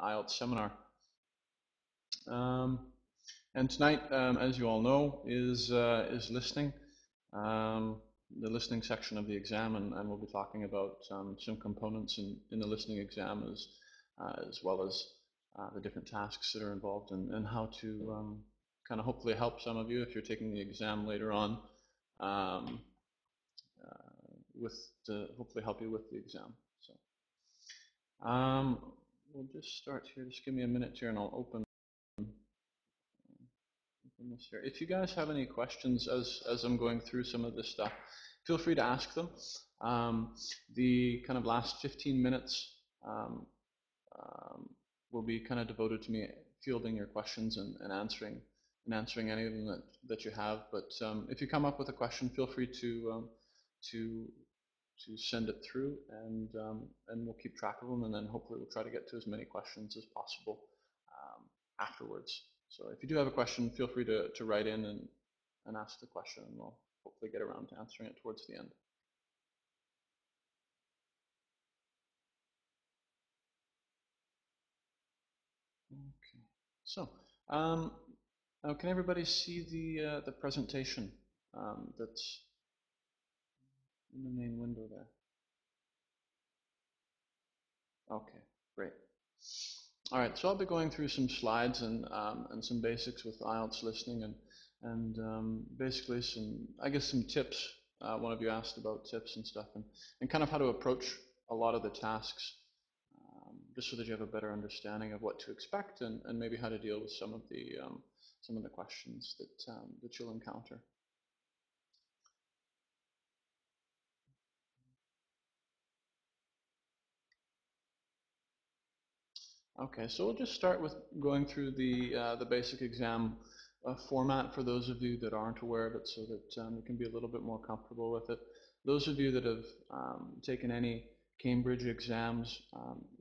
IELTS seminar. And tonight, as you all know, is listening, the listening section of the exam, and we'll be talking about some components in the listening exam as well as the different tasks that are involved and how to kind of hopefully help some of you if you're taking the exam later on, to hopefully help you with the exam. So we'll just start here. Just give me a minute here and I'll open this here. If you guys have any questions as I'm going through some of this stuff, feel free to ask them. The kind of last 15 minutes will be kind of devoted to me fielding your questions and answering any of them that you have. But if you come up with a question, feel free to send it through, and we'll keep track of them, and then hopefully we'll try to get to as many questions as possible afterwards. So if you do have a question, feel free to write in and ask the question, and we'll hopefully get around to answering it towards the end. Okay, so now can everybody see the presentation that's in the main window there? Okay, great. All right, so I'll be going through some slides and some basics with IELTS listening and basically some tips. One of you asked about tips and stuff and kind of how to approach a lot of the tasks, just so that you have a better understanding of what to expect and maybe how to deal with some of the questions that you'll encounter. Okay, so we'll just start with going through the basic exam format for those of you that aren't aware of it, so that you can be a little bit more comfortable with it. Those of you that have taken any Cambridge exams,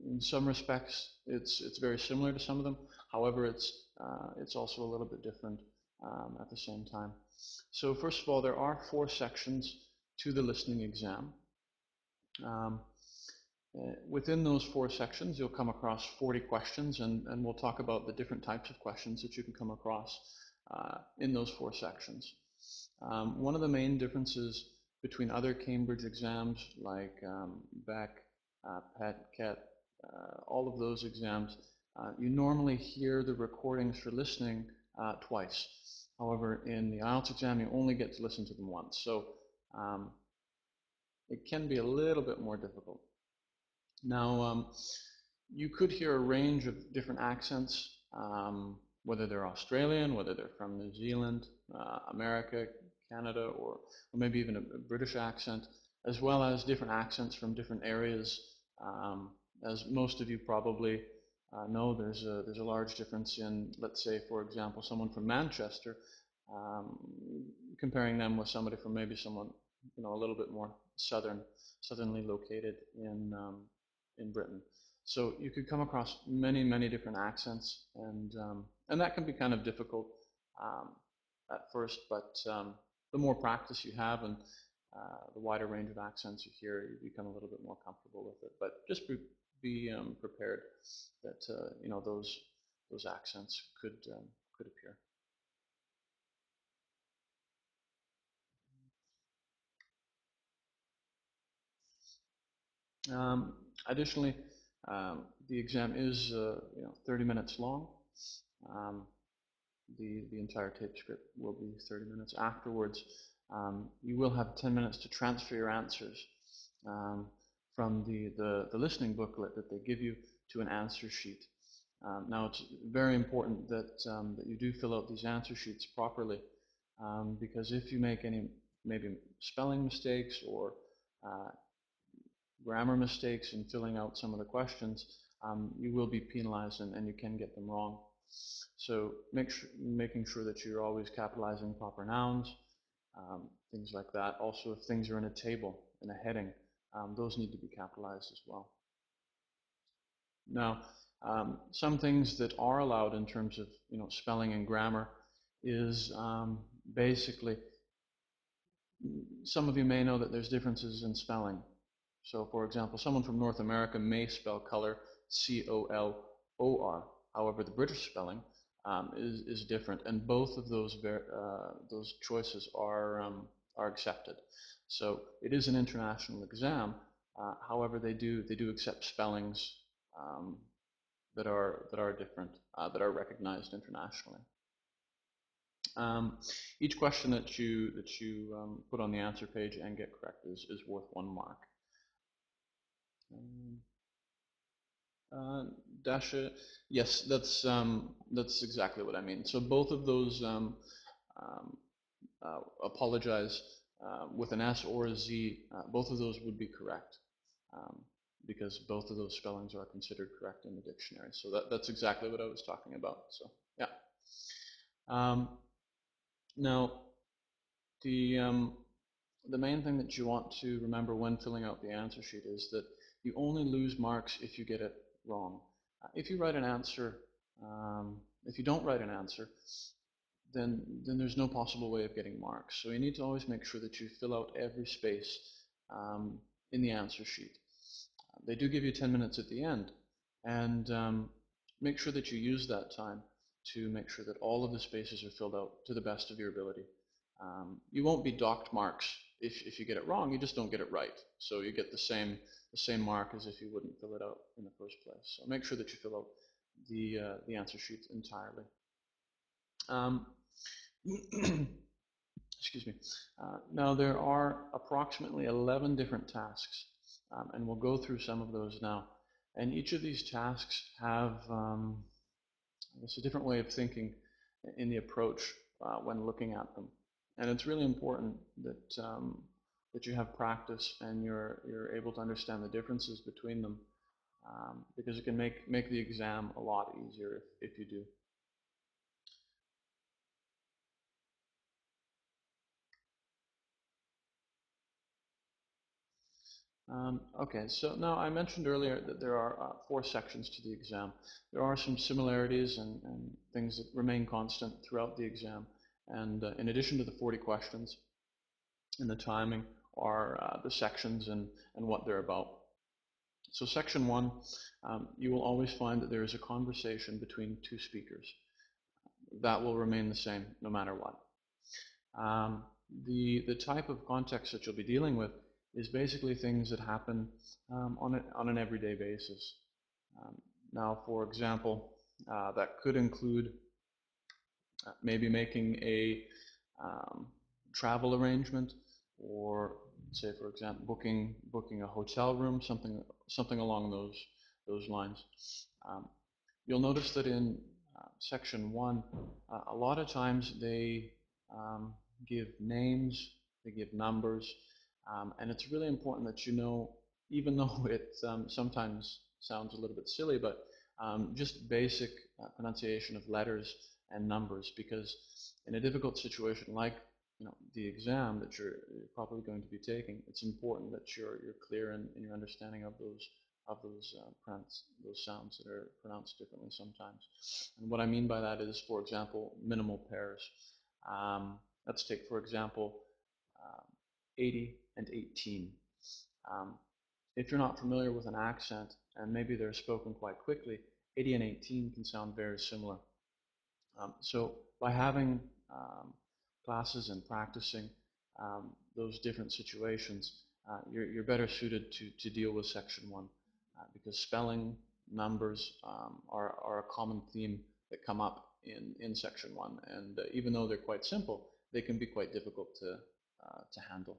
in some respects it's very similar to some of them. However, it's also a little bit different at the same time. So first of all, there are 4 sections to the listening exam. Within those 4 sections, you'll come across 40 questions, and we'll talk about the different types of questions that you can come across in those 4 sections. One of the main differences between other Cambridge exams like BEC, PET, CET, all of those exams, you normally hear the recordings for listening twice. However, in the IELTS exam, you only get to listen to them once. So it can be a little bit more difficult. Now, you could hear a range of different accents, whether they're Australian, whether they're from New Zealand, America, Canada, or maybe even a British accent, as well as different accents from different areas. As most of you probably know, there's a large difference in, let's say, for example, someone from Manchester, comparing them with somebody from maybe someone a little bit more southernly located in Britain. So you could come across many different accents, and that can be kind of difficult at first, but the more practice you have and the wider range of accents you hear, you become a little bit more comfortable with it. But just be prepared that those accents could appear. Additionally, the exam is 30 minutes long. The entire tape script will be 30 minutes. Afterwards, you will have 10 minutes to transfer your answers from the listening booklet that they give you to an answer sheet. Now, it's very important that you do fill out these answer sheets properly, because if you make any maybe spelling mistakes or grammar mistakes in filling out some of the questions, you will be penalized and you can get them wrong. So making sure that you're always capitalizing proper nouns, things like that. Also, if things are in a table, in a heading, those need to be capitalized as well. Now, some things that are allowed in terms of spelling and grammar is basically, some of you may know that there's differences in spelling. So, for example, someone from North America may spell color C-O-L O-R. However, the British spelling is different, and both of those choices are accepted. So it is an international exam. However, they do accept spellings that are different, that are recognized internationally. Each question that you put on the answer page and get correct is worth 1 mark. Dasha, yes, that's exactly what I mean. So both of those apologize with an S or a Z, both of those would be correct, because both of those spellings are considered correct in the dictionary. So that's exactly what I was talking about. So yeah. Now the main thing that you want to remember when filling out the answer sheet is that you only lose marks if you get it wrong. If you write an answer, if you don't write an answer, then there's no possible way of getting marks. So you need to always make sure that you fill out every space in the answer sheet. They do give you 10 minutes at the end, and make sure that you use that time to make sure that all of the spaces are filled out to the best of your ability. You won't be docked marks if you get it wrong. You just don't get it right. So you get the same mark as if you wouldn't fill it out in the first place. So make sure that you fill out the answer sheets entirely. Excuse me. Now there are approximately 11 different tasks, and we'll go through some of those now. And each of these tasks have I guess a different way of thinking in the approach when looking at them. And it's really important that that you have practice and you're able to understand the differences between them, because it can make the exam a lot easier if you do. Okay, so now I mentioned earlier that there are 4 sections to the exam. There are some similarities and things that remain constant throughout the exam. And in addition to the 40 questions and the timing are the sections and what they're about. So section 1, you will always find that there is a conversation between 2 speakers. That will remain the same no matter what. The type of context that you'll be dealing with is basically things that happen on an everyday basis. Now, for example, that could include maybe making a travel arrangement, or say, for example, booking a hotel room, something along those lines. You'll notice that in section 1, a lot of times they give names, they give numbers, and it's really important that you know, even though it sometimes sounds a little bit silly, but just basic pronunciation of letters and numbers, because in a difficult situation like the exam that you're probably going to be taking, it's important that you're clear in your understanding of those sounds that are pronounced differently sometimes. And what I mean by that is, for example, minimal pairs. Let's take, for example, 80 and 18. If you're not familiar with an accent, and maybe they're spoken quite quickly, 80 and 18 can sound very similar. So by having classes and practicing those different situations, you're better suited to deal with section 1, because spelling, numbers are a common theme that come up in section 1, and even though they're quite simple, they can be quite difficult to handle.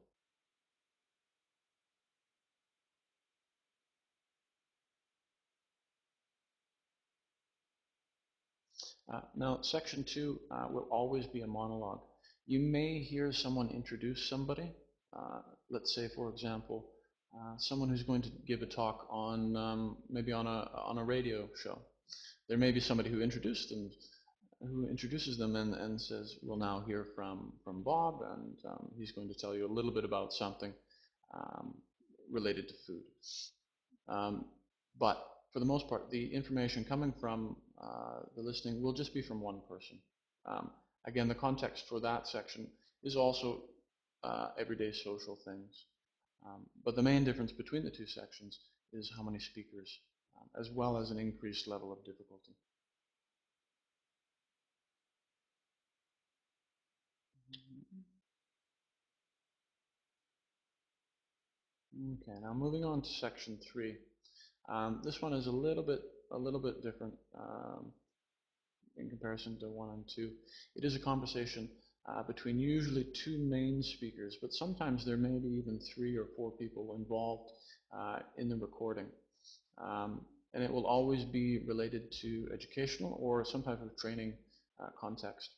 Now, section 2 will always be a monologue. You may hear someone introduce somebody. Let's say, for example, someone who's going to give a talk on maybe on a radio show. There may be somebody who introduces them and says, "We'll now hear from Bob, and he's going to tell you a little bit about something related to food." But for the most part, the information coming from the listening will just be from one person. Again, the context for that section is also everyday social things. But the main difference between the 2 sections is how many speakers, as well as an increased level of difficulty. Okay, now moving on to section 3. This one is a little bit different in comparison to 1 and 2. It is a conversation between usually 2 main speakers, but sometimes there may be even 3 or 4 people involved in the recording. And it will always be related to educational or some type of training context.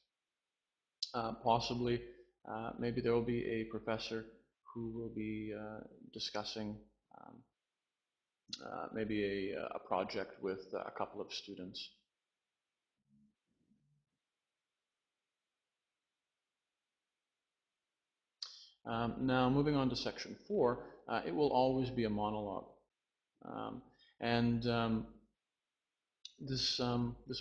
Possibly, maybe there will be a professor who will be discussing maybe a project with a couple of students. Now, moving on to section 4, it will always be a monologue. This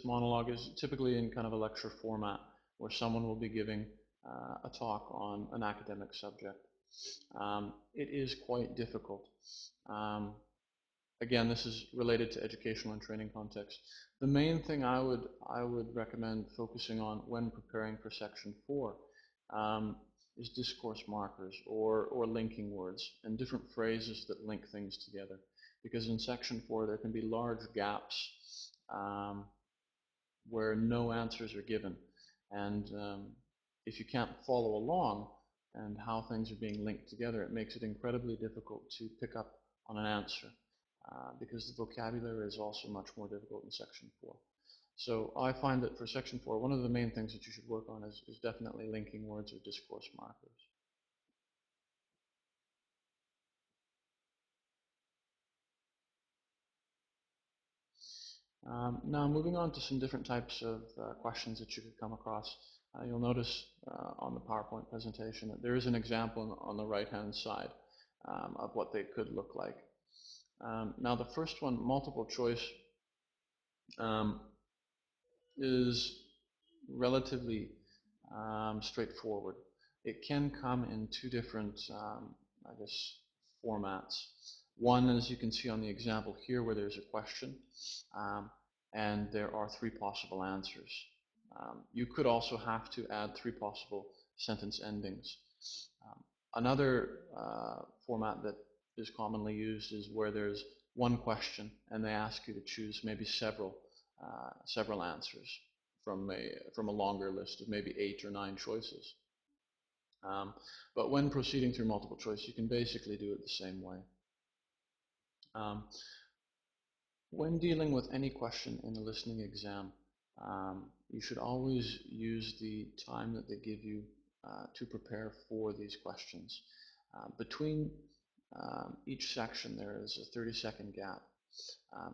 monologue is typically in kind of a lecture format where someone will be giving a talk on an academic subject. It is quite difficult. Again, this is related to educational and training context. The main thing I would recommend focusing on when preparing for section 4 is discourse markers or linking words and different phrases that link things together. Because in section 4 there can be large gaps where no answers are given, and if you can't follow along and how things are being linked together, it makes it incredibly difficult to pick up on an answer because the vocabulary is also much more difficult in section 4. So I find that for section 4, one of the main things that you should work on is definitely linking words or discourse markers. Now moving on to some different types of questions that you could come across. You'll notice on the PowerPoint presentation that there is an example on the right-hand side of what they could look like. Now the first one, multiple choice, is relatively straightforward. It can come in 2 different, I guess, formats. One, as you can see on the example here, where there's a question, and there are 3 possible answers. You could also have to add 3 possible sentence endings. Another format that is commonly used is where there's 1 question and they ask you to choose maybe several answers from a longer list of maybe 8 or 9 choices. But when proceeding through multiple choice, you can basically do it the same way. When dealing with any question in a listening exam, you should always use the time that they give you to prepare for these questions. Between each section there is a 30-second gap,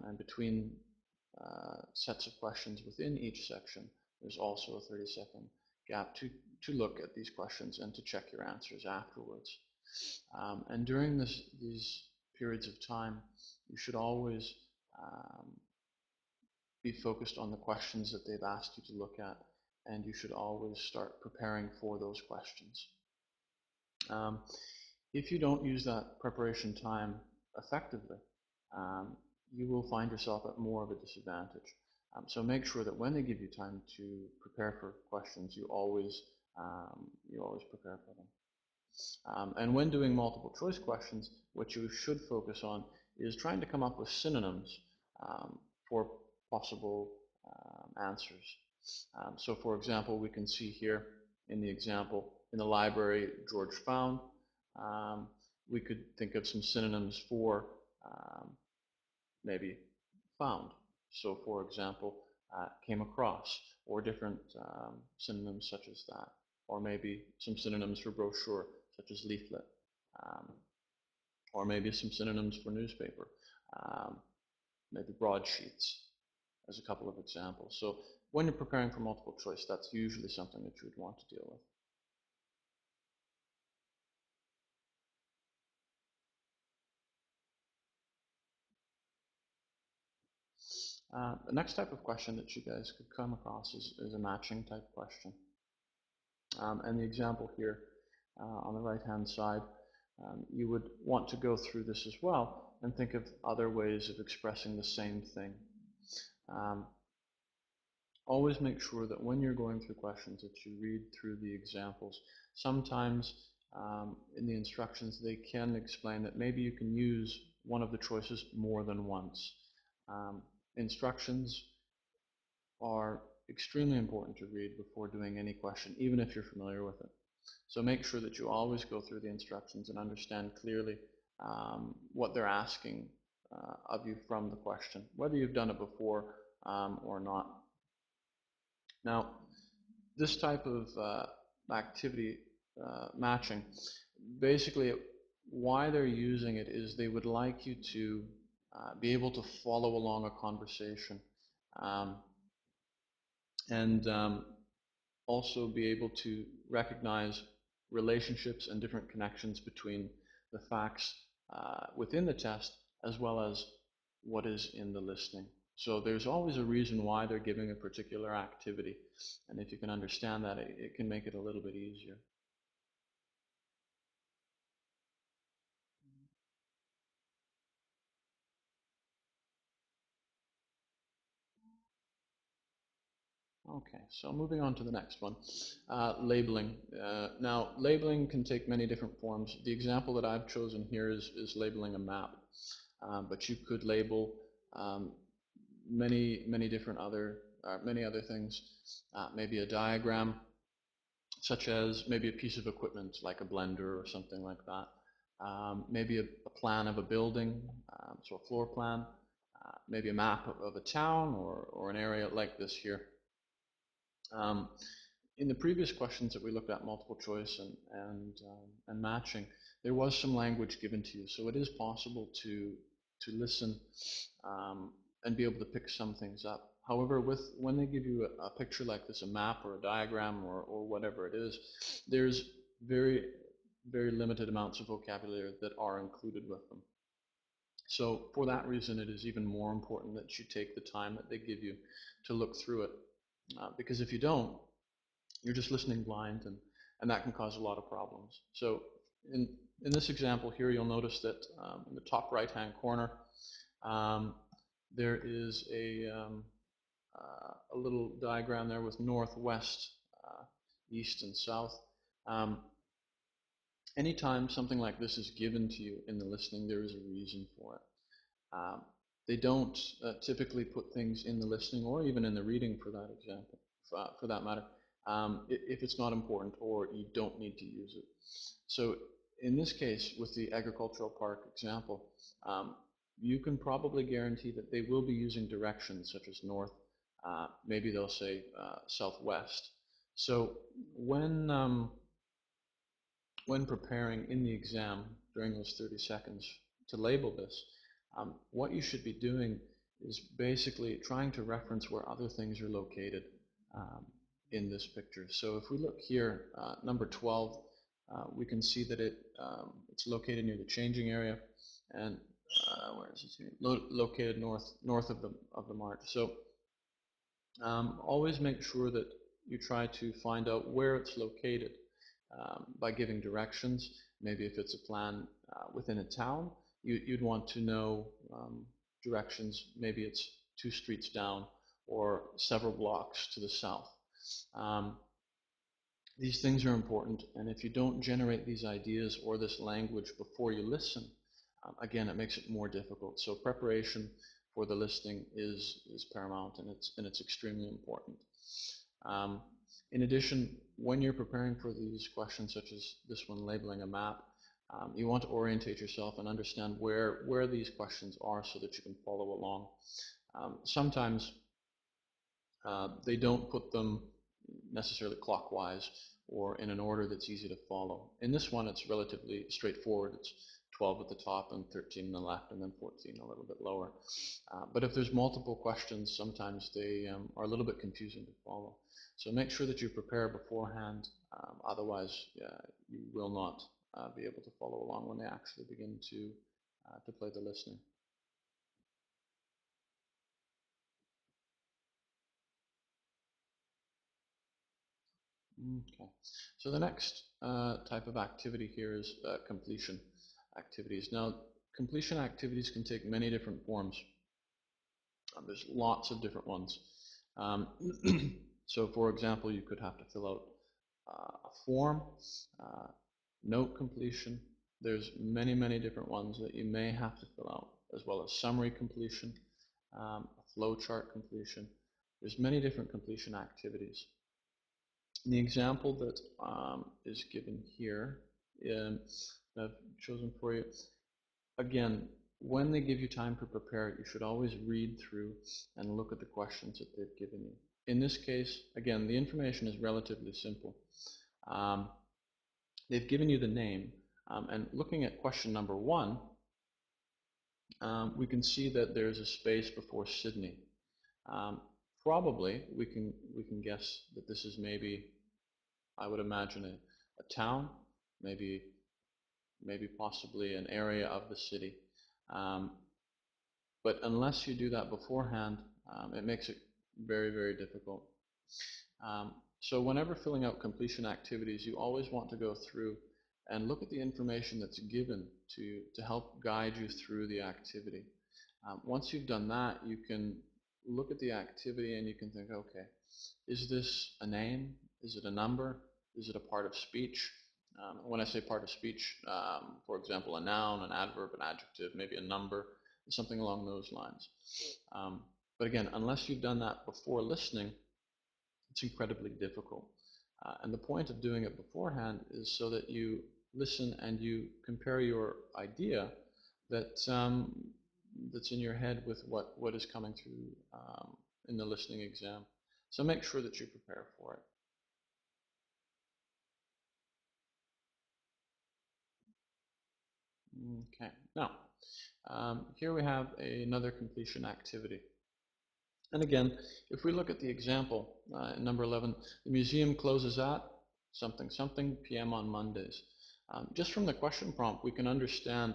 and between sets of questions within each section there's also a 30-second gap to look at these questions and to check your answers afterwards. And during these periods of time, you should always be focused on the questions that they've asked you to look at, and you should always start preparing for those questions. If you don't use that preparation time effectively, you will find yourself at more of a disadvantage. So make sure that when they give you time to prepare for questions, you always prepare for them. And when doing multiple choice questions, what you should focus on is trying to come up with synonyms for possible answers. So for example, we can see here in the example, in the library, George found. We could think of some synonyms for maybe found. So for example, came across, or different synonyms such as that. Or maybe some synonyms for brochure, such as leaflet. Or maybe some synonyms for newspaper. Maybe broadsheets, as a couple of examples. So when you're preparing for multiple choice, that's usually something that you would want to deal with. The next type of question that you guys could come across is a matching type question. And the example here on the right-hand side, you would want to go through this as well and think of other ways of expressing the same thing. Always make sure that when you're going through questions that you read through the examples. Sometimes in the instructions, they can explain that maybe you can use one of the choices more than once. Instructions are extremely important to read before doing any question, even if you're familiar with it. So make sure that you always go through the instructions and understand clearly what they're asking of you from the question, whether you've done it before or not. Now, this type of activity matching, basically why they're using it is they would like you to be able to follow along a conversation and also be able to recognize relationships and different connections between the facts within the test as well as what is in the listening. So there's always a reason why they're giving a particular activity, and if you can understand that, it can make it a little bit easier. Okay, so moving on to the next one, labeling. Now, labeling can take many different forms. The example that I've chosen here is labeling a map, but you could label many different many other things. Maybe a diagram, such as maybe a piece of equipment like a blender or something like that. Maybe a plan of a building, so a floor plan. Maybe a map of a town or an area like this here. In the previous questions that we looked at, multiple choice and matching, there was some language given to you, so it is possible to listen and be able to pick some things up. However, when they give you a picture like this, a map or a diagram or whatever it is, there's very limited amounts of vocabulary that are included with them. So for that reason, it is even more important that you take the time that they give you to look through it. Because if you don't, you're just listening blind, and that can cause a lot of problems. So in this example here, you'll notice that in the top right-hand corner, there is a little diagram there with north, west, east, and south. Anytime something like this is given to you in the listening, there is a reason for it. They don't typically put things in the listening or even in the reading for that example, for that matter, if it's not important or you don't need to use it. So in this case, with the agricultural park example, you can probably guarantee that they will be using directions such as north, maybe they'll say southwest. So when preparing in the exam during those 30 seconds to label this, what you should be doing is basically trying to reference where other things are located in this picture. So if we look here, number 12, we can see that it's located near the changing area, and where is it here? Located north of the march. So always make sure that you try to find out where it's located by giving directions. Maybe if it's a plan within a town, you'd want to know directions. Maybe it's 2 streets down or several blocks to the south. These things are important, and if you don't generate these ideas or this language before you listen, again, it makes it more difficult. So preparation for the listening is paramount, and it's extremely important. In addition, when you're preparing for these questions, such as this one, labeling a map, you want to orientate yourself and understand where these questions are so that you can follow along. Sometimes they don't put them necessarily clockwise or in an order that's easy to follow. In this one, it's relatively straightforward. It's 12 at the top and 13 on the left, and then 14 a little bit lower. But if there's multiple questions, sometimes they are a little bit confusing to follow. So make sure that you prepare beforehand. Otherwise, you will not be able to follow along when they actually begin to play the listening. Okay, so the next type of activity here is completion activities. Now, completion activities can take many different forms. There's lots of different ones. So for example, you could have to fill out a form. note completion. There's many different ones that you may have to fill out, as well as summary completion, a flowchart completion. There's many different completion activities. The example that is given here, I've chosen for you, again, when they give you time to prepare, you should always read through and look at the questions that they've given you. In this case, again, the information is relatively simple. They've given you the name, and looking at question number 1, we can see that there's a space before Sydney. Probably we can guess that this is maybe, I would imagine, a town, maybe possibly an area of the city. But unless you do that beforehand, it makes it very difficult. So whenever filling out completion activities, you always want to go through and look at the information that's given to help guide you through the activity. Once you've done that, you can look at the activity and you can think, okay, is this a name? Is it a number? Is it a part of speech? When I say part of speech, for example, a noun, an adverb, an adjective, maybe a number, something along those lines. But again, unless you've done that before listening, it's incredibly difficult. And the point of doing it beforehand is so that you listen and you compare your idea that's in your head with what is coming through in the listening exam. So make sure that you prepare for it. Okay, now here we have another completion activity. And again, if we look at the example, number 11, the museum closes at something p.m. on Mondays. Just from the question prompt, we can understand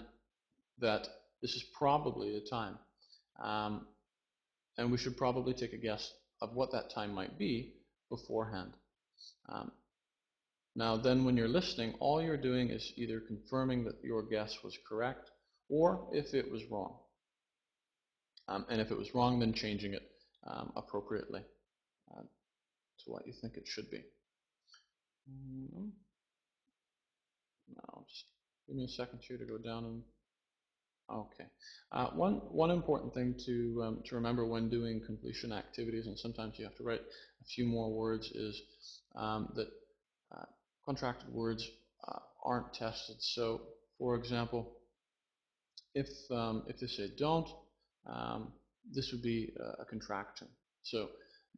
that this is probably the time. And we should probably take a guess of what that time might be beforehand. Now then, when you're listening, all you're doing is either confirming that your guess was correct or if it was wrong. And if it was wrong, then changing it appropriately to what you think it should be. Now, just give me a second here to go down and. Okay. One important thing to remember when doing completion activities, and sometimes you have to write a few more words, is that contracted words aren't tested. So, for example, if they say don't, this would be a contraction. So,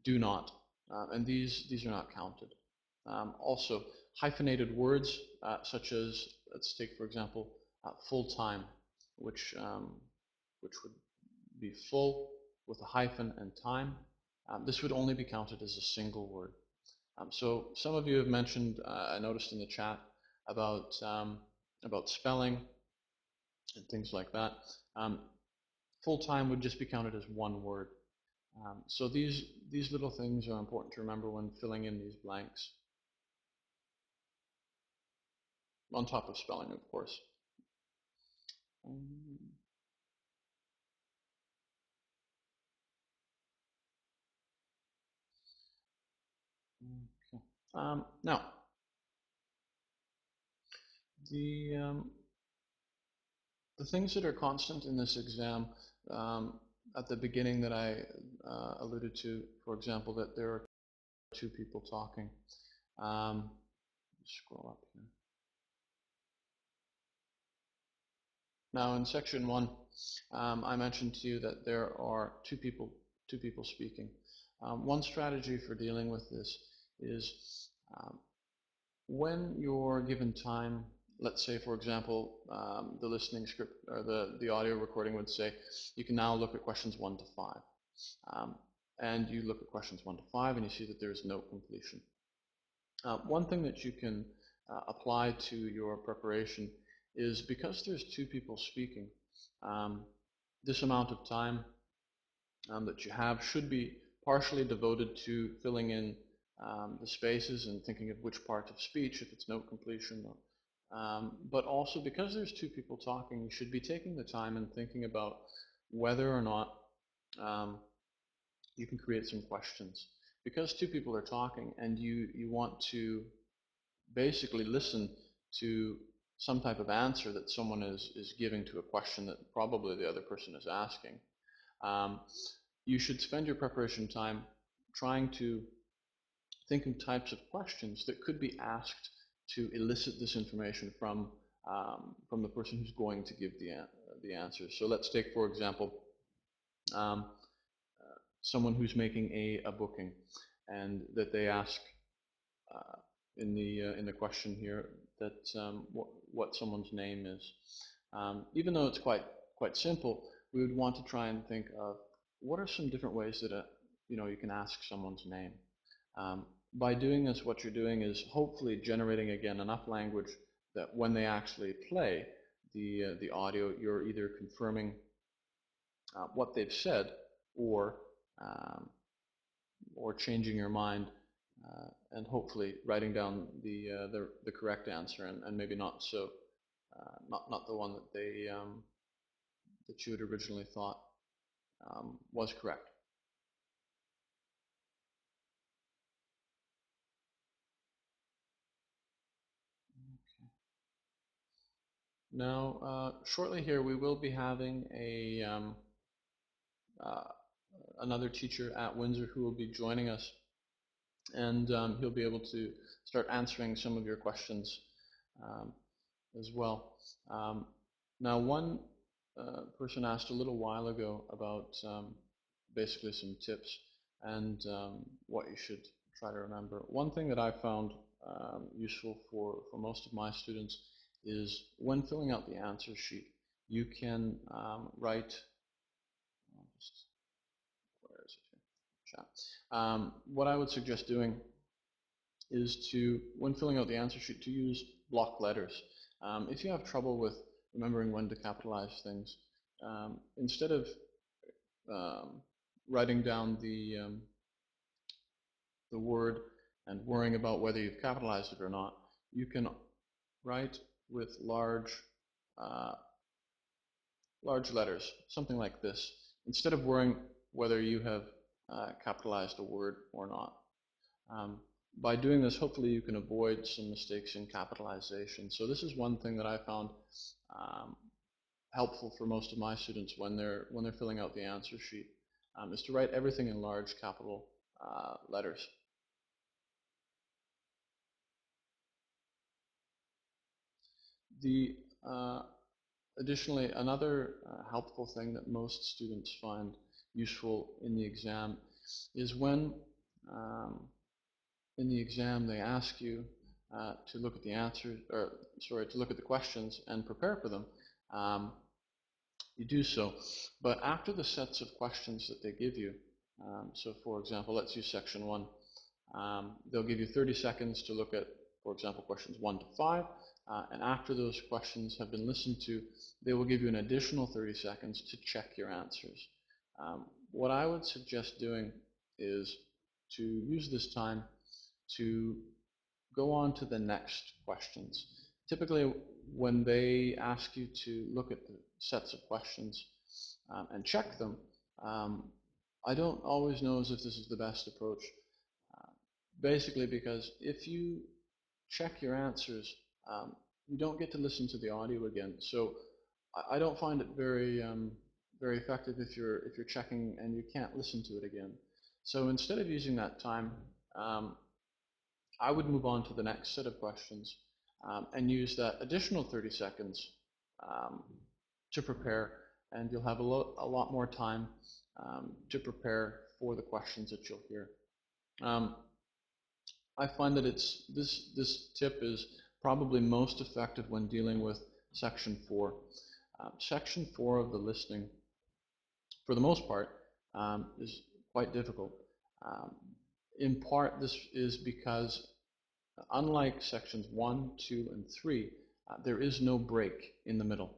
do not, and these are not counted. Also, hyphenated words such as, let's take for example, full-time, which would be full with a hyphen and time. This would only be counted as a single word. So some of you have mentioned, I noticed in the chat, about spelling and things like that. Full-time would just be counted as one word. So these little things are important to remember when filling in these blanks. On top of spelling, of course. Okay. Now, the things that are constant in this exam at the beginning that I alluded to, for example, that there are 2 people talking. Scroll up here. Now in section 1, I mentioned to you that there are two people speaking. One strategy for dealing with this is when you're given time, let's say for example, the listening script or the audio recording would say, you can now look at questions 1 to 5. And you look at questions 1 to 5 and you see that there's no completion. One thing that you can apply to your preparation is because there's 2 people speaking, this amount of time that you have should be partially devoted to filling in the spaces and thinking of which parts of speech, if it's note completion. But also because there's 2 people talking, you should be taking the time and thinking about whether or not you can create some questions. Because 2 people are talking and you want to basically listen to some type of answer that someone is giving to a question that probably the other person is asking, you should spend your preparation time trying to think of types of questions that could be asked to elicit this information from the person who's going to give the answer. So let's take, for example, someone who's making a booking, and that they ask in the question here that what someone's name is. Even though it's quite simple, we would want to try and think of what are some different ways that you can ask someone's name. By doing this, what you're doing is hopefully generating again enough language that when they actually play the audio, you're either confirming what they've said or changing your mind and hopefully writing down the correct answer and maybe not so not the one that they that you had originally thought was correct. Okay. Now, shortly here we will be having another teacher at Windsor who will be joining us, and he'll be able to start answering some of your questions as well. Now, one person asked a little while ago about basically some tips and what you should try to remember. One thing that I found useful for most of my students is when filling out the answer sheet, you can write, where is it here? Chat. What I would suggest doing is to, when filling out the answer sheet, to use block letters. If you have trouble with remembering when to capitalize things, instead of writing down the word and worrying about whether you've capitalized it or not, you can write with large letters, something like this, instead of worrying whether you have capitalized a word or not. By doing this, hopefully you can avoid some mistakes in capitalization. So this is one thing that I found helpful for most of my students when they're filling out the answer sheet, is to write everything in large capital letters. Additionally, another helpful thing that most students find useful in the exam is when in the exam they ask you to look at the answers, or sorry, to look at the questions and prepare for them. You do so, but after the sets of questions that they give you, so for example, let's use section 1. They'll give you 30 seconds to look at, for example, questions 1 to 5, and after those questions have been listened to, they will give you an additional 30 seconds to check your answers. What I would suggest doing is to use this time to go on to the next questions. Typically, when they ask you to look at the sets of questions and check them, I don't always know as if this is the best approach. Basically, because if you check your answers, you don't get to listen to the audio again. So I don't find it very very effective if you're checking and you can't listen to it again. So instead of using that time, I would move on to the next set of questions and use that additional 30 seconds to prepare, and you'll have a lot more time to prepare for the questions that you'll hear. I find that this tip is probably most effective when dealing with section 4. Section 4 of the listening, for the most part, is quite difficult. In part, this is because unlike sections 1, 2, and 3, there is no break in the middle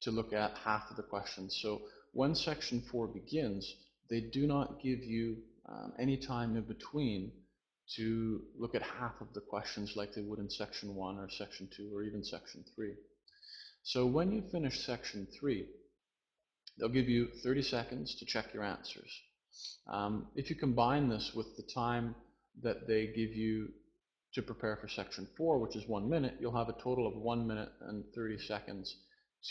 to look at half of the questions. So when section 4 begins, they do not give you any time in between to look at half of the questions like they would in section 1 or section 2 or even section 3. So when you finish section 3, they'll give you 30 seconds to check your answers. If you combine this with the time that they give you to prepare for section 4, which is 1 minute, you'll have a total of 1 minute and 30 seconds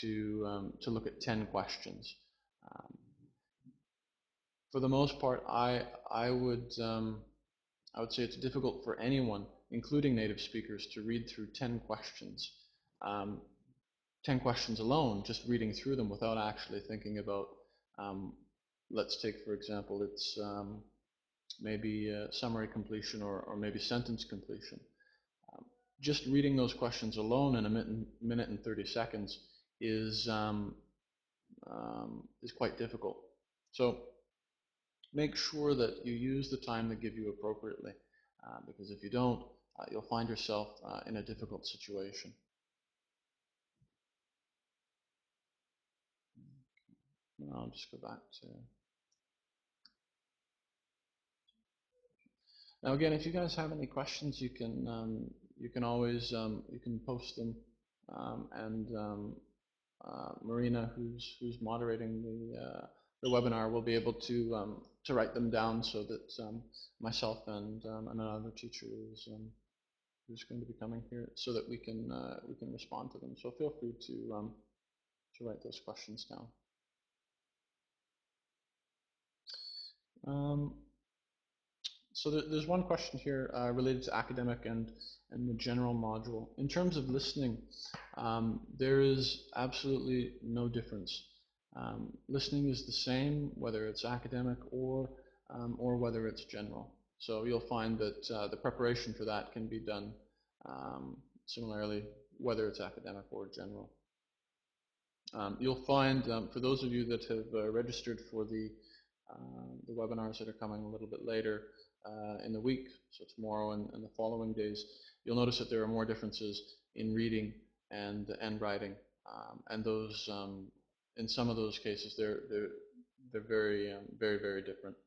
to look at 10 questions. For the most part, I would say it's difficult for anyone, including native speakers, to read through 10 questions. 10 questions alone, just reading through them without actually thinking about, let's take for example, it's maybe summary completion or maybe sentence completion. Just reading those questions alone in a minute and 30 seconds is quite difficult. So make sure that you use the time they give you appropriately, because if you don't, you'll find yourself in a difficult situation. I'll just go back to... Now again, if you guys have any questions, you can always you can post them, and Marina, who's moderating the webinar, will be able to write them down so that myself and another teacher who's going to be coming here, so that we can respond to them. So feel free to write those questions down. So there's one question here related to academic and the general module. In terms of listening, there is absolutely no difference. Listening is the same whether it's academic or whether it's general. So you'll find that the preparation for that can be done similarly whether it's academic or general. You'll find, for those of you that have registered for the webinars that are coming a little bit later in the week, so tomorrow and the following days, you'll notice that there are more differences in reading and writing, and those in some of those cases they're very very different.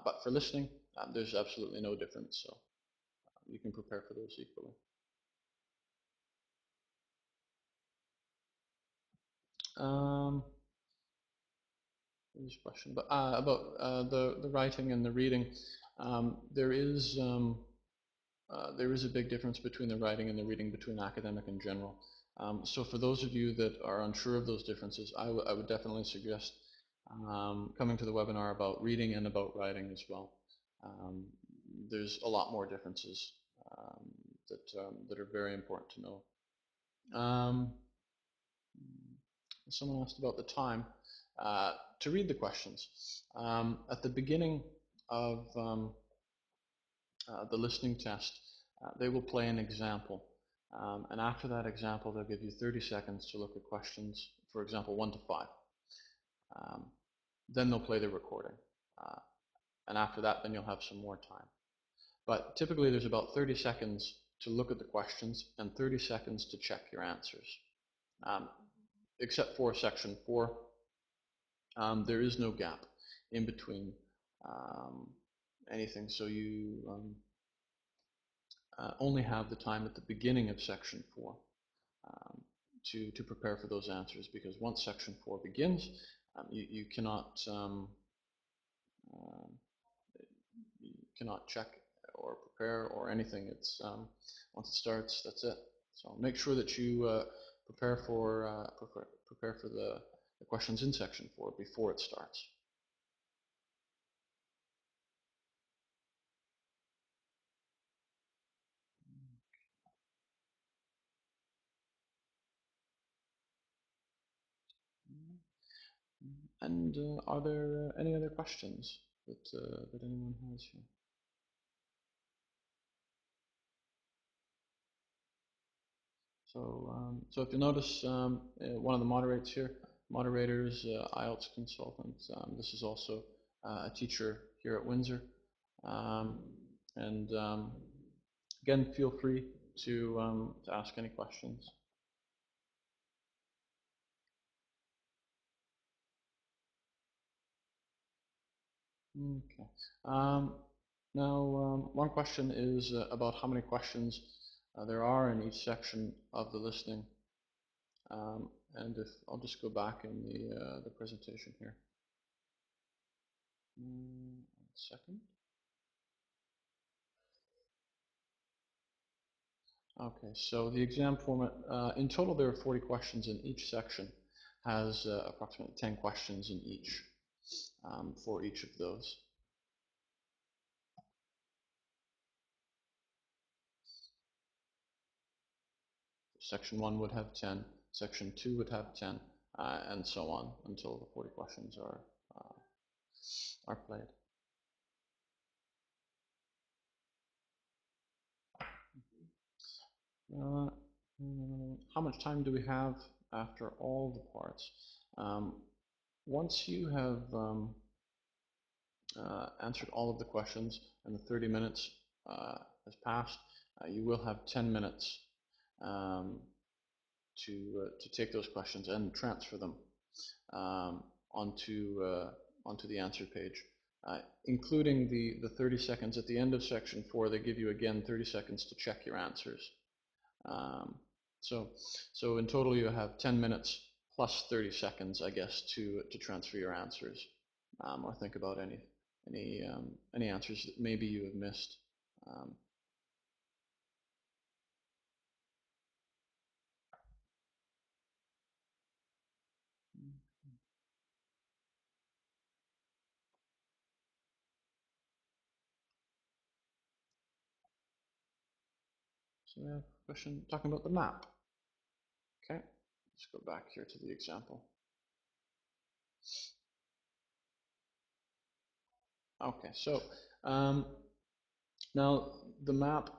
But for listening, there's absolutely no difference, so you can prepare for those equally. This question, but about the writing and the reading, there is a big difference between the writing and the reading between academic and general. So for those of you that are unsure of those differences, I would definitely suggest coming to the webinar about reading and about writing as well. There's a lot more differences that are very important to know. Someone asked about the time to read the questions. At the beginning of the listening test, they will play an example. And after that example, they'll give you 30 seconds to look at questions, for example, 1 to 5. Then they'll play the recording. And after that, then you'll have some more time. But typically, there's about 30 seconds to look at the questions and 30 seconds to check your answers. Except for section 4, there is no gap in between anything. So you only have the time at the beginning of section 4 to prepare for those answers, because once section 4 begins, you cannot check or prepare or anything. It's once it starts, that's it. So make sure that you prepare for the questions in section 4 before it starts. And are there any other questions that anyone has here? So if you notice, one of the moderators, IELTS consultant. This is also a teacher here at Windsor. And again, feel free to ask any questions. Okay. Now, one question is about how many questions there are in each section of the listening. And if I'll just go back in the presentation here. 1 second. Okay, so the exam format, in total there are 40 questions in each section, has approximately 10 questions in each, for each of those. Section 1 would have 10, Section 2 would have 10, and so on until the 40 questions are played. How much time do we have after all the parts? Once you have answered all of the questions and the 30 minutes has passed, you will have 10 minutes to take those questions and transfer them onto the answer page, including the 30 seconds at the end of section 4. They give you again 30 seconds to check your answers. So in total you have 10 minutes plus 30 seconds, I guess, to transfer your answers, or think about any answers that maybe you have missed. So we have a question talking about the map. Okay, let's go back here to the example. Okay, so now the map,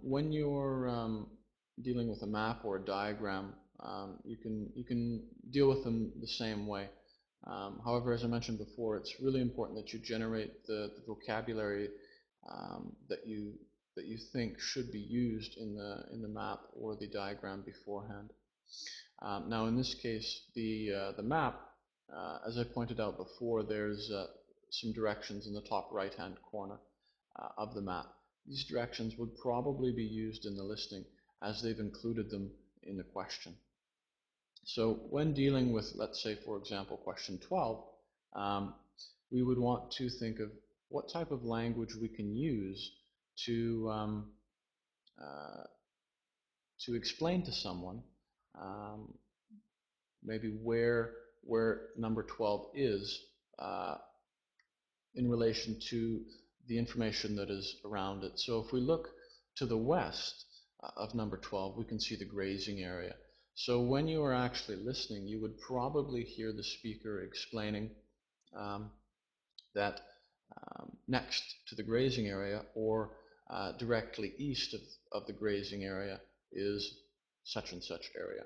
when you're dealing with a map or a diagram, you can deal with them the same way. However, as I mentioned before, it's really important that you generate the vocabulary that you think should be used in the map or the diagram beforehand. Now, in this case, the map, as I pointed out before, there's some directions in the top right-hand corner of the map. These directions would probably be used in the listing as they've included them in the question. So when dealing with, let's say, for example, question 12, we would want to think of what type of language we can use to explain to someone maybe where number 12 is in relation to the information that is around it. So if we look to the west of number 12, we can see the grazing area. So when you are actually listening, you would probably hear the speaker explaining that next to the grazing area, or directly east of the grazing area, is such and such area.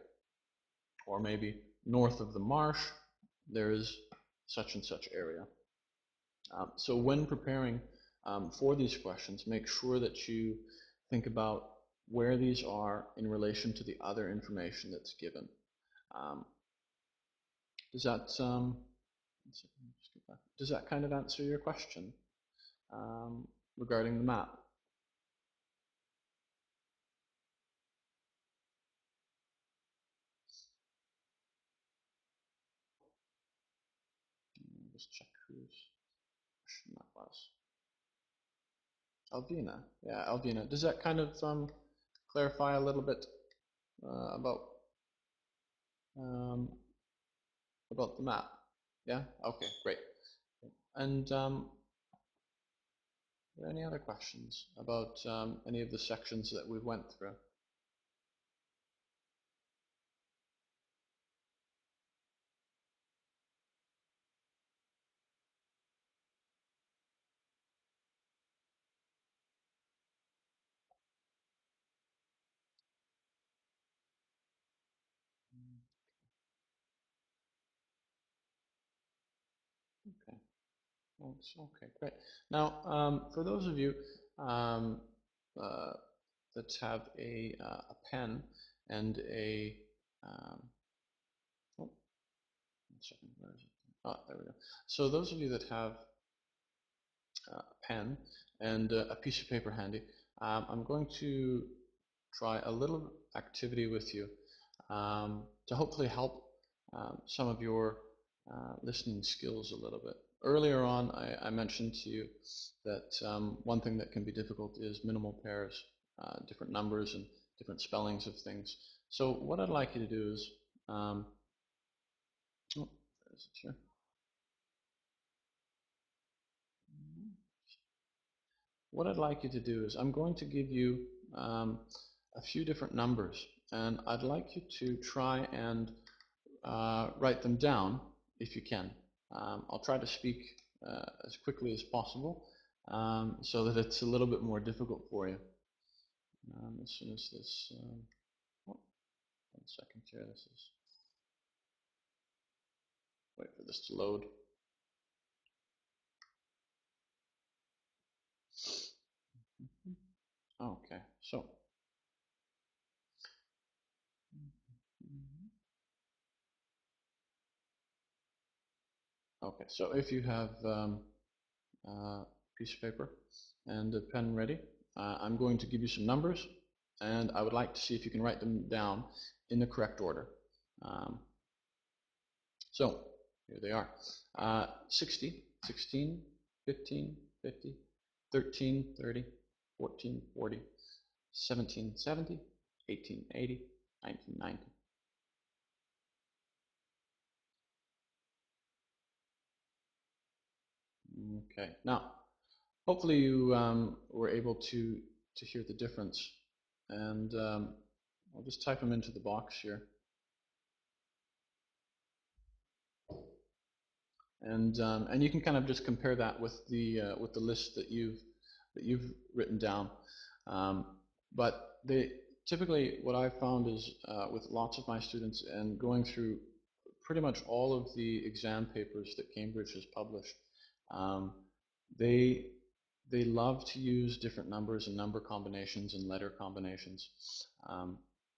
Or maybe north of the marsh, there is such and such area. So when preparing for these questions, make sure that you think about where these are in relation to the other information that's given. Does that kind of answer your question regarding the map? Just check whose question that was. Alvina, yeah, Alvina. Does that kind of clarify a little bit about the map? Yeah. Okay, great. And are there any other questions about any of the sections that we went through? Okay. Thanks. Okay, great. Now, for those of you that have a pen and a oh, 1 second, where is it? Oh, there we go. So those of you that have a pen and a piece of paper handy, I'm going to try a little activity with you to hopefully help some of your listening skills a little bit. Earlier on, I mentioned to you that one thing that can be difficult is minimal pairs different numbers and different spellings of things. So what I'd like you to do is, oh, there's it here. What I'd like you to do is I'm going to give you a few different numbers, and I'd like you to try and write them down if you can. I'll try to speak as quickly as possible so that it's a little bit more difficult for you. As soon as this, oh, 1 second here, this is, wait for this to load. Okay, so okay, so if you have a piece of paper and a pen ready, I'm going to give you some numbers, and I would like to see if you can write them down in the correct order. So here they are: 60, 16, 15, 50, 13, 30, 14, 40, 17, 70, 18, 80, 19, 90. Okay, now hopefully you were able to hear the difference, and I'll just type them into the box here. And you can kind of just compare that with the list that you've written down. But typically what I've found is with lots of my students and going through pretty much all of the exam papers that Cambridge has published, they love to use different numbers and number combinations and letter combinations.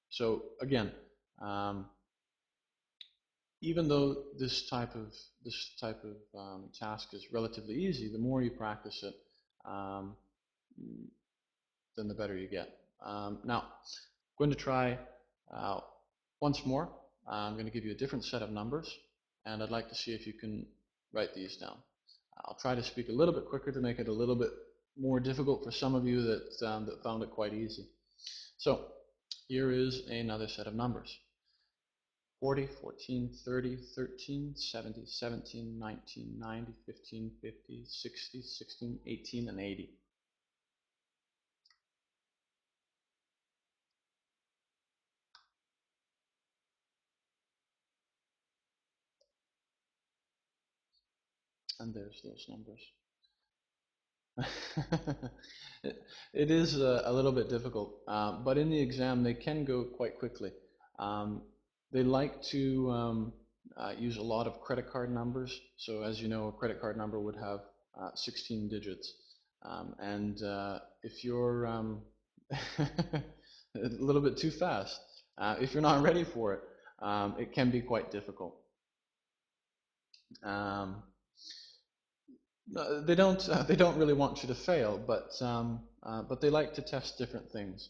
So again, even though this type of task is relatively easy, the more you practice it, then the better you get. Now, I'm going to try once more. I'm going to give you a different set of numbers, and I'd like to see if you can write these down. I'll try to speak a little bit quicker to make it a little bit more difficult for some of you that found it quite easy. So here is another set of numbers: 40, 14, 30, 13, 70, 17, 19, 90, 15, 50, 60, 16, 18, and 80. And there's those numbers. It is a little bit difficult, but in the exam they can go quite quickly. They like to use a lot of credit card numbers. So as you know, a credit card number would have 16 digits. And if you're a little bit too fast, if you're not ready for it, it can be quite difficult. They don't really want you to fail, but they like to test different things.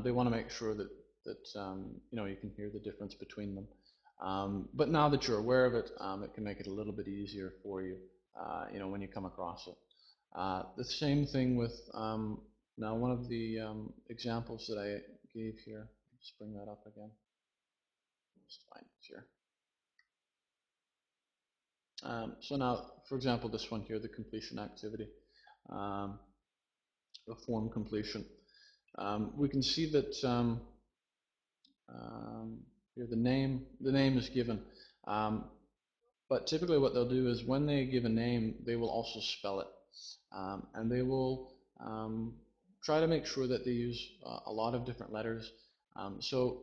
They want to make sure that you can hear the difference between them. But now that you're aware of it, it can make it a little bit easier for you, when you come across it. The same thing with now one of the examples that I gave here. Let's bring that up again. Let's find it here. So now, for example, this one here, the completion activity, the form completion. We can see that here the name is given, but typically what they'll do is when they give a name, they will also spell it, and they will try to make sure that they use a lot of different letters. So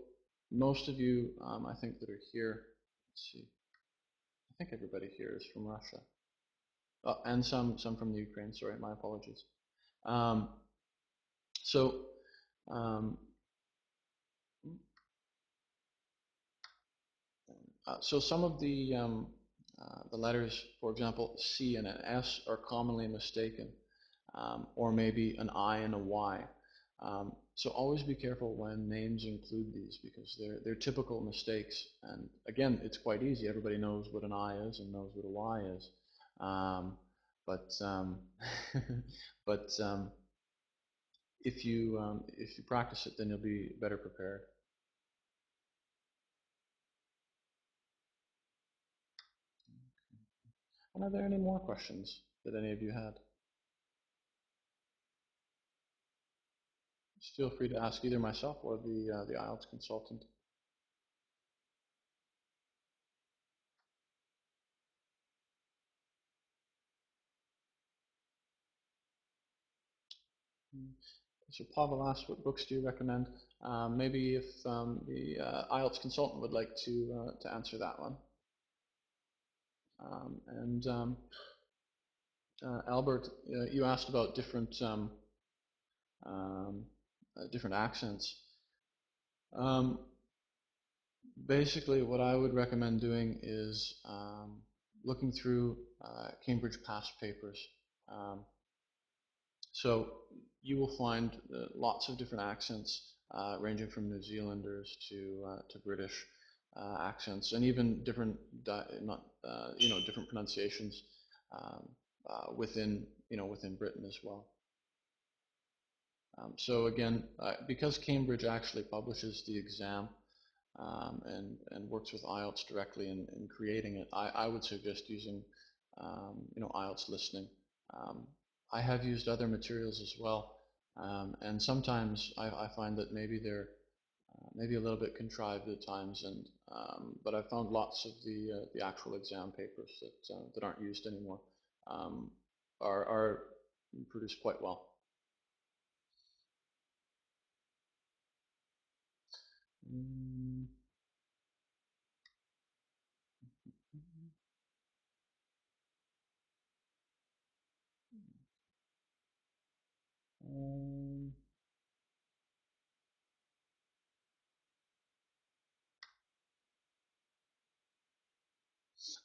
most of you, I think, that are here, let's see, I think everybody here is from Russia. Oh, and some from the Ukraine. Sorry, my apologies. So some of the letters, for example, C and an S, are commonly mistaken, or maybe an I and a Y. So always be careful when names include these, because they're typical mistakes. And again, it's quite easy. Everybody knows what an I is and knows what a Y is. if you practice it, then you'll be better prepared. And are there any more questions that any of you had? Just feel free to ask either myself or the IELTS consultant. So Pavel asked, what books do you recommend? Maybe if the IELTS consultant would like to answer that one. Albert, you asked about different different accents. Basically, what I would recommend doing is looking through Cambridge past papers. So you will find lots of different accents, ranging from New Zealanders to British accents, and even different different pronunciations within Britain as well. So again, because Cambridge actually publishes the exam and works with IELTS directly in creating it, I would suggest using IELTS listening. I have used other materials as well, and sometimes I find that maybe they're maybe a little bit contrived at times, and but I've found lots of the actual exam papers that aren't used anymore are produced quite well.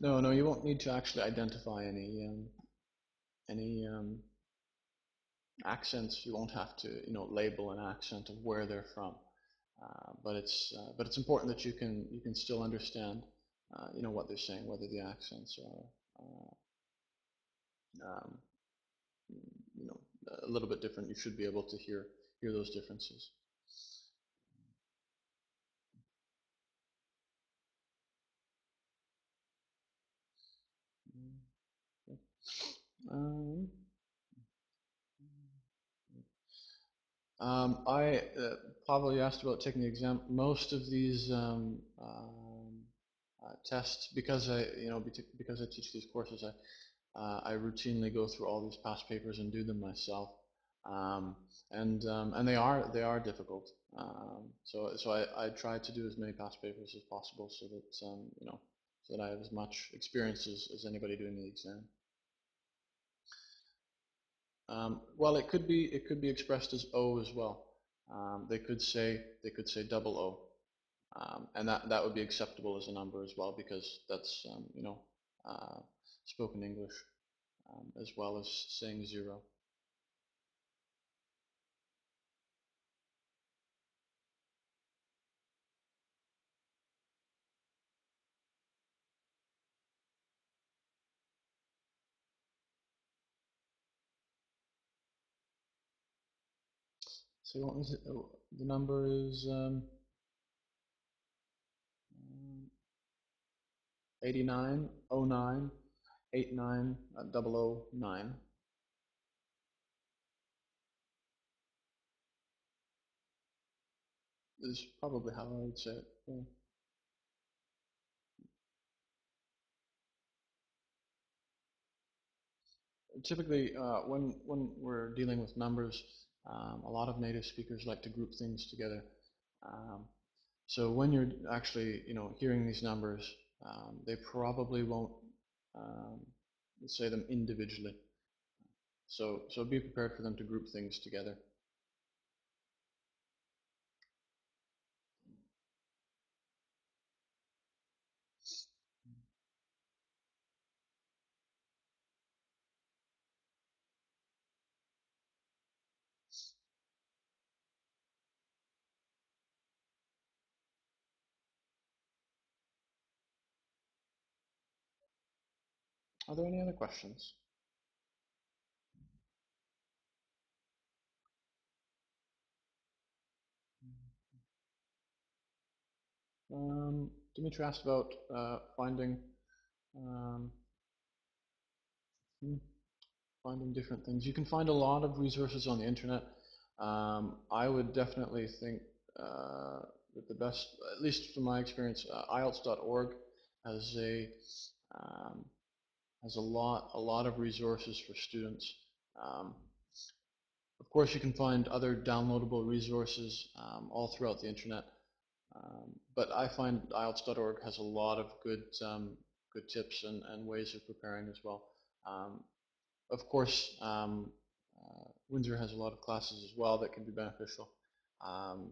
No, you won't need to actually identify any accents. You won't have to label an accent of where they're from. But it's important that you can still understand what they're saying, whether the accents are a little bit different. You should be able to hear those differences. I probably asked about taking the exam. Most of these tests, because I teach these courses, I routinely go through all these past papers and do them myself, and they are difficult. So I try to do as many past papers as possible, so that so that I have as much experience as anybody doing the exam. Well, it could be expressed as O as well. They could say double O. And that would be acceptable as a number as well, because that's spoken English, as well as saying 0. So what was it? The number is 8909 89009. Is probably how I would say it. Yeah. Typically, when we're dealing with numbers, a lot of native speakers like to group things together. So when you're actually hearing these numbers, they probably won't say them individually. So be prepared for them to group things together. Are there any other questions? Dimitri asked about finding finding different things. You can find a lot of resources on the internet. I would definitely think that the best, at least from my experience, IELTS.org has a lot of resources for students. Of course, you can find other downloadable resources all throughout the internet, but I find IELTS.org has a lot of good tips and ways of preparing as well. Of course, Windsor has a lot of classes as well that can be beneficial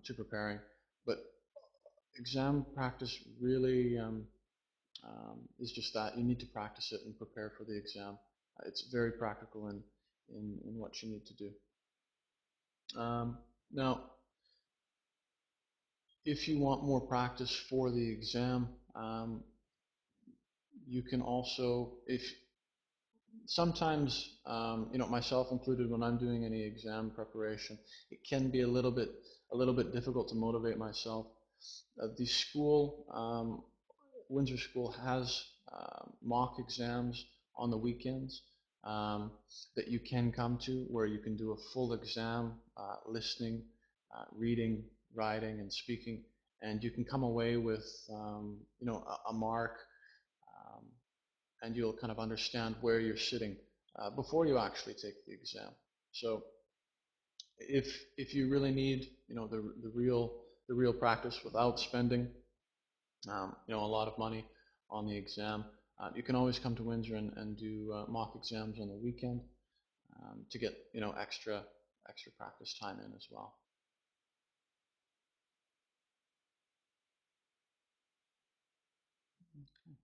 to preparing, but exam practice really is just that. You need to practice it and prepare for the exam. It's very practical in what you need to do. Now, if you want more practice for the exam, you can also, sometimes, myself included, when I'm doing any exam preparation, it can be a little bit difficult to motivate myself. The school, Windsor School, has mock exams on the weekends that you can come to, where you can do a full exam, listening, reading, writing, and speaking, and you can come away with a mark, and you'll kind of understand where you're sitting before you actually take the exam. So if you really need the real practice without spending a lot of money on the exam, you can always come to Windsor and do mock exams on the weekend to get extra practice time in as well. Okay.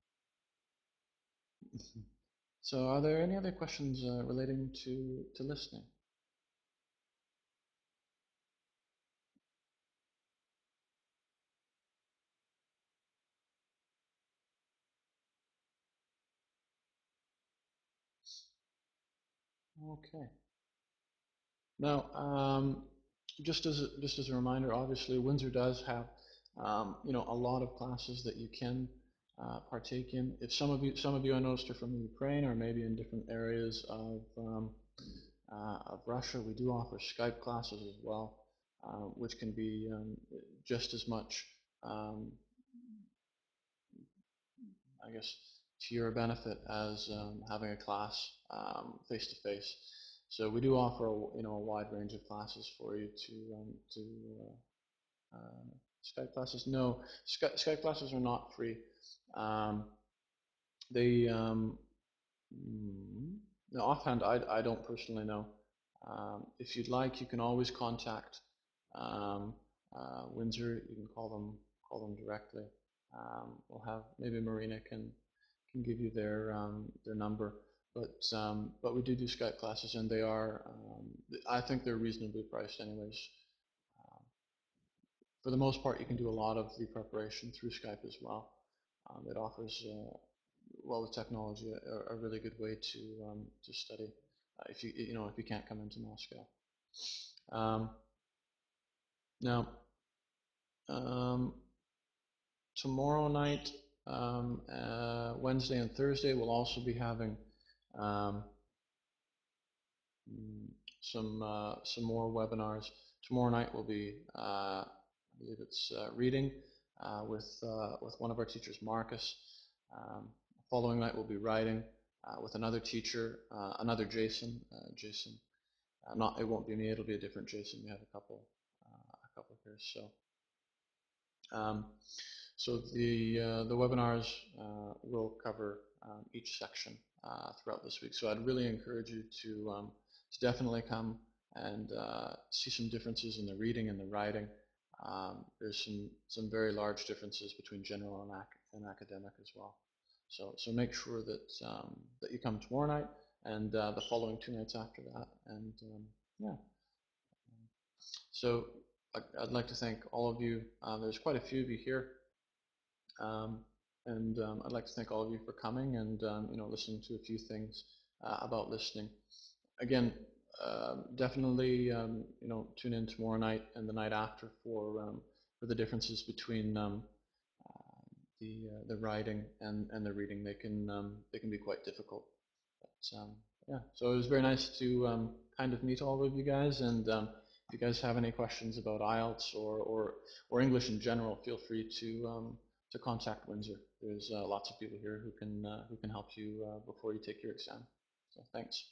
So are there any other questions relating to listening? Okay. Now, just as a reminder, obviously Windsor does have a lot of classes that you can partake in. If some of you I noticed are from Ukraine or maybe in different areas of Russia, we do offer Skype classes as well, which can be just as much, I guess, to your benefit as having a class face to face. So we do offer a wide range of classes for you to Skype classes. No, Skype classes are not free. They no, offhand, I don't personally know. If you'd like, you can always contact Windsor. You can call them directly. We'll have, maybe Marina can give you their number. But we do Skype classes, and they are, I think they're reasonably priced anyways. For the most part, you can do a lot of the preparation through Skype as well. It offers, well, with technology, a really good way to study if you can't come into Moscow. Now, tomorrow night, Wednesday and Thursday, we'll also be having some more webinars. Tomorrow night will be, I believe it's reading with one of our teachers, Marcus. Following night will be writing with another teacher, another Jason. It won't be me. It'll be a different Jason. We have a couple here. So the webinars will cover each section throughout this week. So I'd really encourage you to definitely come and see some differences in the reading and the writing. There's some very large differences between general and academic as well. So make sure that you come tomorrow night and the following 2 nights after that. And yeah. So I'd like to thank all of you. There's quite a few of you here. And I'd like to thank all of you for coming and listening to a few things about listening. Again, definitely tune in tomorrow night and the night after for the differences between the writing and the reading. They can be quite difficult. But, yeah, so it was very nice to kind of meet all of you guys. And if you guys have any questions about IELTS or English in general, feel free to contact Windsor. There's lots of people here who can help you before you take your exam. So thanks.